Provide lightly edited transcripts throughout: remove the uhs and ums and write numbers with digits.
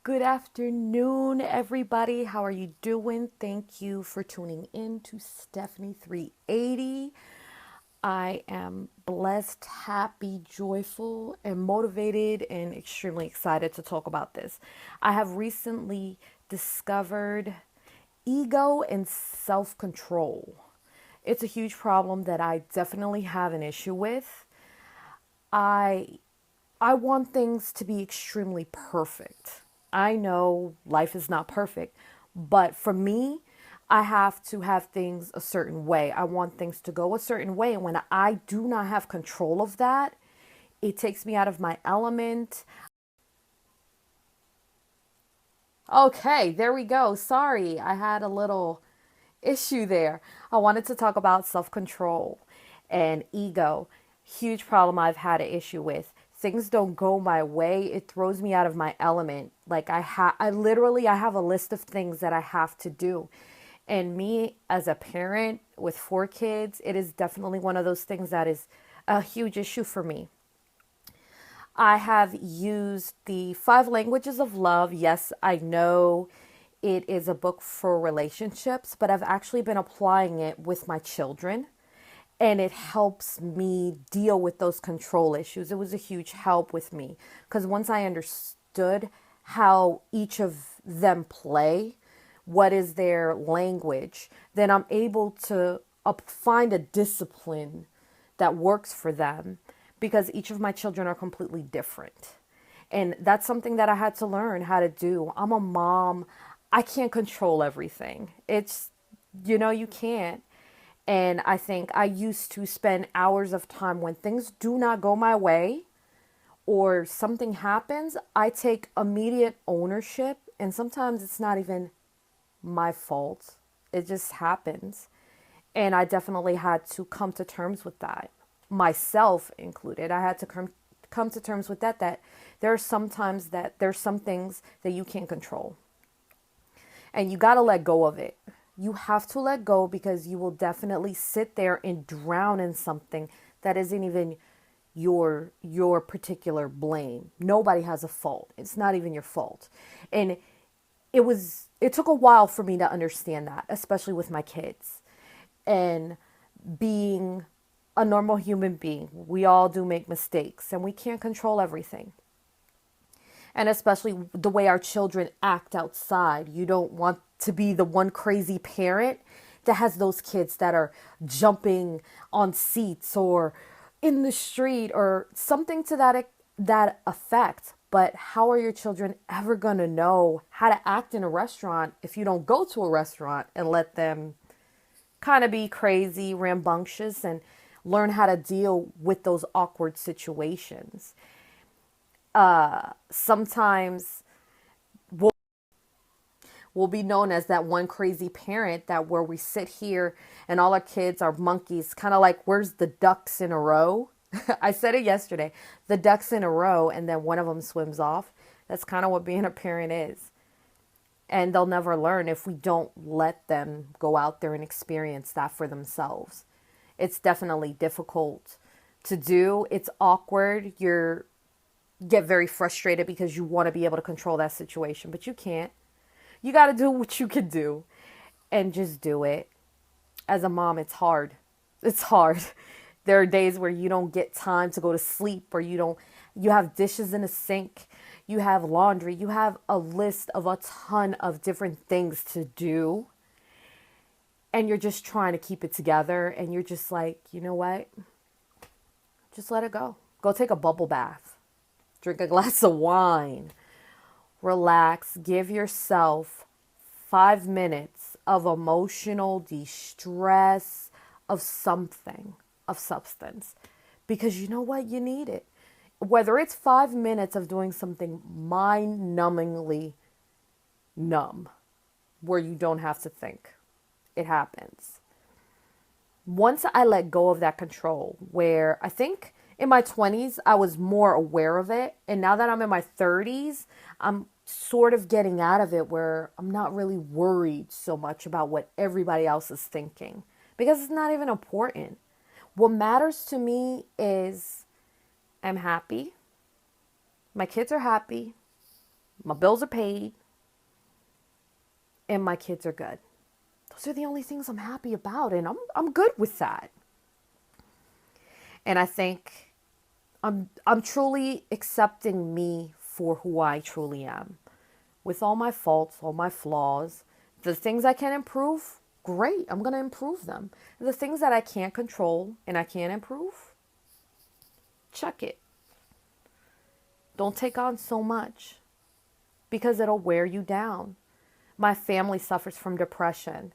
Good afternoon, everybody. How are you doing? Thank you for tuning in to Stephanie 380. I am blessed, happy, joyful, and motivated and extremely excited to talk about this. I have recently discovered ego and self control. It's a huge problem that I definitely have an issue with. I I want things to be extremely perfect. I know life is not perfect, but for me, I have to have things a certain way. I want things to go a certain way. And when I do not have control of that, it takes me out of my element. Okay, there we go. Sorry, I had a little issue there. I wanted to talk about self control and ego. Huge problem I've had an issue with. Things don't go my way. It throws me out of my element. Like I have a list of things that I have to do. And me as a parent with four kids, it is definitely one of those things that is a huge issue for me. I have used the five languages of love. Yes, I know it is a book for relationships, but I've actually been applying it with my children and it helps me deal with those control issues. It was a huge help with me because once I understood how each of them play, what is their language, then I'm able to find a discipline that works for them because each of my children are completely different. And that's something that I had to learn how to do. I'm a mom. I can't control everything. You can't. And I think I used to spend hours of time when things do not go my way or something happens, I take immediate ownership. And sometimes it's not even my fault, it just happens. And I definitely had to come to terms with that, myself included. I had to come to terms with that there are sometimes that there's some things that you can't control. And you got to let go of it. You have to let go because you will definitely sit there and drown in something that isn't even your particular blame. Nobody has a fault. It's not even your fault. And it took a while for me to understand that, especially with my kids. And being a normal human being, we all do make mistakes and we can't control everything. And especially the way our children act outside. You don't want to be the one crazy parent that has those kids that are jumping on seats or in the street or something to that effect. But how are your children ever going to know how to act in a restaurant if you don't go to a restaurant and let them kind of be crazy, rambunctious, and learn how to deal with those awkward situations? Sometimes we'll be known as that one crazy parent that where we sit here and all our kids are monkeys, kind of like where's the ducks in a row? I said it yesterday, the ducks in a row, and then one of them swims off. That's kind of what being a parent is. And they'll never learn if we don't let them go out there and experience that for themselves. It's definitely difficult to do. It's awkward. You get very frustrated because you want to be able to control that situation, but you can't. You got to do what you can do and just do it. As a mom, it's hard. It's hard. There are days where you don't get time to go to sleep or you have dishes in the sink, you have laundry, you have a list of a ton of different things to do and you're just trying to keep it together and you're just like, "You know what? Just let it go. Go take a bubble bath. Drink a glass of wine. Relax, give yourself 5 minutes of emotional distress of something, of substance. Because you know what? You need it. Whether it's 5 minutes of doing something mind numbingly numb, where you don't have to think, it happens. Once I let go of that control, where I think in my 20s, I was more aware of it. And now that I'm in my 30s, I'm sort of getting out of it where I'm not really worried so much about what everybody else is thinking because it's not even important. What matters to me is I'm happy, my kids are happy, my bills are paid, and my kids are good. Those are the only things I'm happy about, and I'm good with that. And I think I'm truly accepting me for who I truly am, with all my faults, all my flaws. The things I can improve, great, I'm going to improve them. The things that I can't control and I can't improve, chuck it. Don't take on so much because it'll wear you down. My family suffers from depression.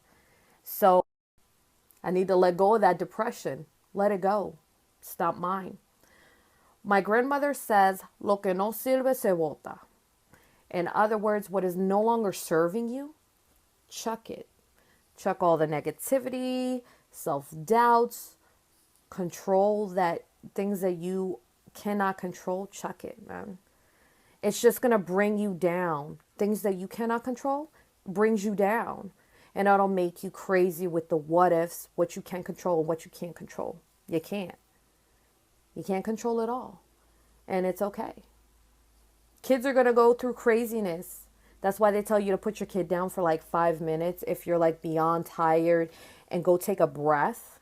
So I need to let go of that depression. Let it go. It's not mine. My grandmother says, lo que no sirve se bota. In other words, what is no longer serving you, chuck it. Chuck all the negativity, self-doubts, control, that things that you cannot control, chuck it, man. It's just going to bring you down. Things that you cannot control brings you down. And that'll make you crazy with the what ifs, what you can control and what you can't control. You can't. You can't control it all. And it's okay. Kids are going to go through craziness. That's why they tell you to put your kid down for like 5 minutes if you're like beyond tired and go take a breath.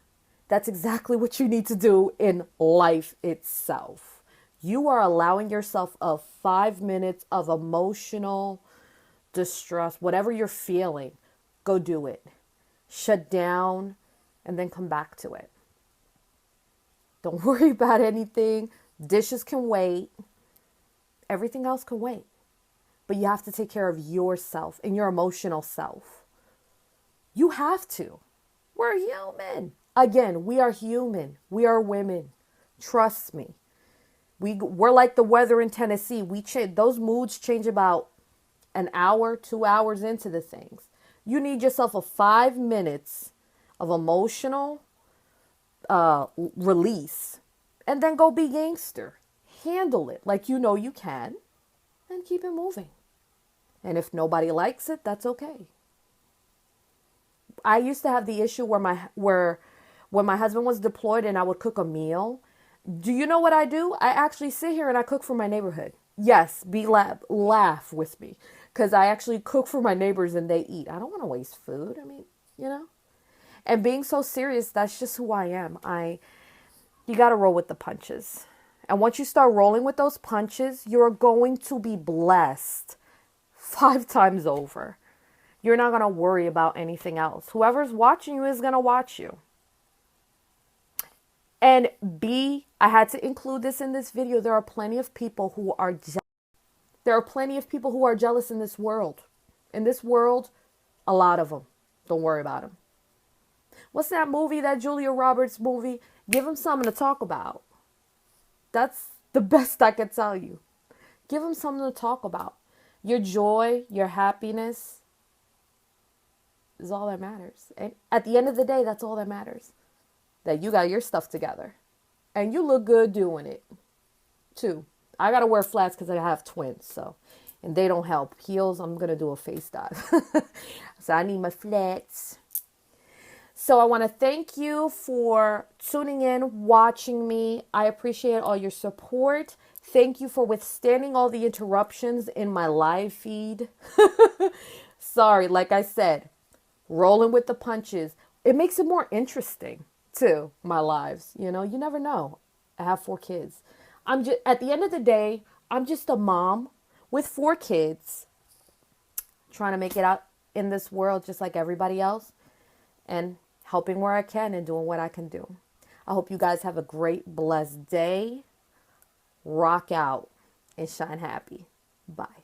That's exactly what you need to do in life itself. You are allowing yourself of 5 minutes of emotional distress, whatever you're feeling, go do it. Shut down and then come back to it. Don't worry about anything. Dishes can wait. Everything else can wait. But you have to take care of yourself and your emotional self. You have to. We're human. Again, we are human. We are women. Trust me. We're like the weather in Tennessee. Those moods change about an hour, 2 hours into the things. You need yourself a 5 minutes of emotional release, and then go be gangster. Handle it like you know you can, and keep it moving. And if nobody likes it, that's okay. I used to have the issue where when my husband was deployed and I would cook a meal. Do you know what I do? I actually sit here and I cook for my neighborhood. Yes, laugh with me, because I actually cook for my neighbors and they eat. I don't want to waste food. I mean, you know. And being so serious, that's just who I am. You got to roll with the punches. And once you start rolling with those punches, you're going to be blessed 5 times over. You're not going to worry about anything else. Whoever's watching you is going to watch you. And I had to include this in this video. There are plenty of people who are jealous. There are plenty of people who are jealous in this world. In this world, a lot of them. Don't worry about them. What's that movie, that Julia Roberts movie? Give them something to talk about. That's the best I can tell you. Give them something to talk about. Your joy, your happiness is all that matters. And at the end of the day, that's all that matters. That you got your stuff together. And you look good doing it, too. I got to wear flats because I have twins, so. And they don't help. Heels, I'm going to do a face dive. So I need my flats. So I want to thank you for tuning in, watching me. I appreciate all your support. Thank you for withstanding all the interruptions in my live feed. Sorry, like I said, rolling with the punches. It makes it more interesting, too, my lives. You know, you never know. I have 4 kids. At the end of the day, I'm just a mom with 4 kids trying to make it out in this world just like everybody else, and helping where I can and doing what I can do. I hope you guys have a great, blessed day. Rock out and shine happy. Bye.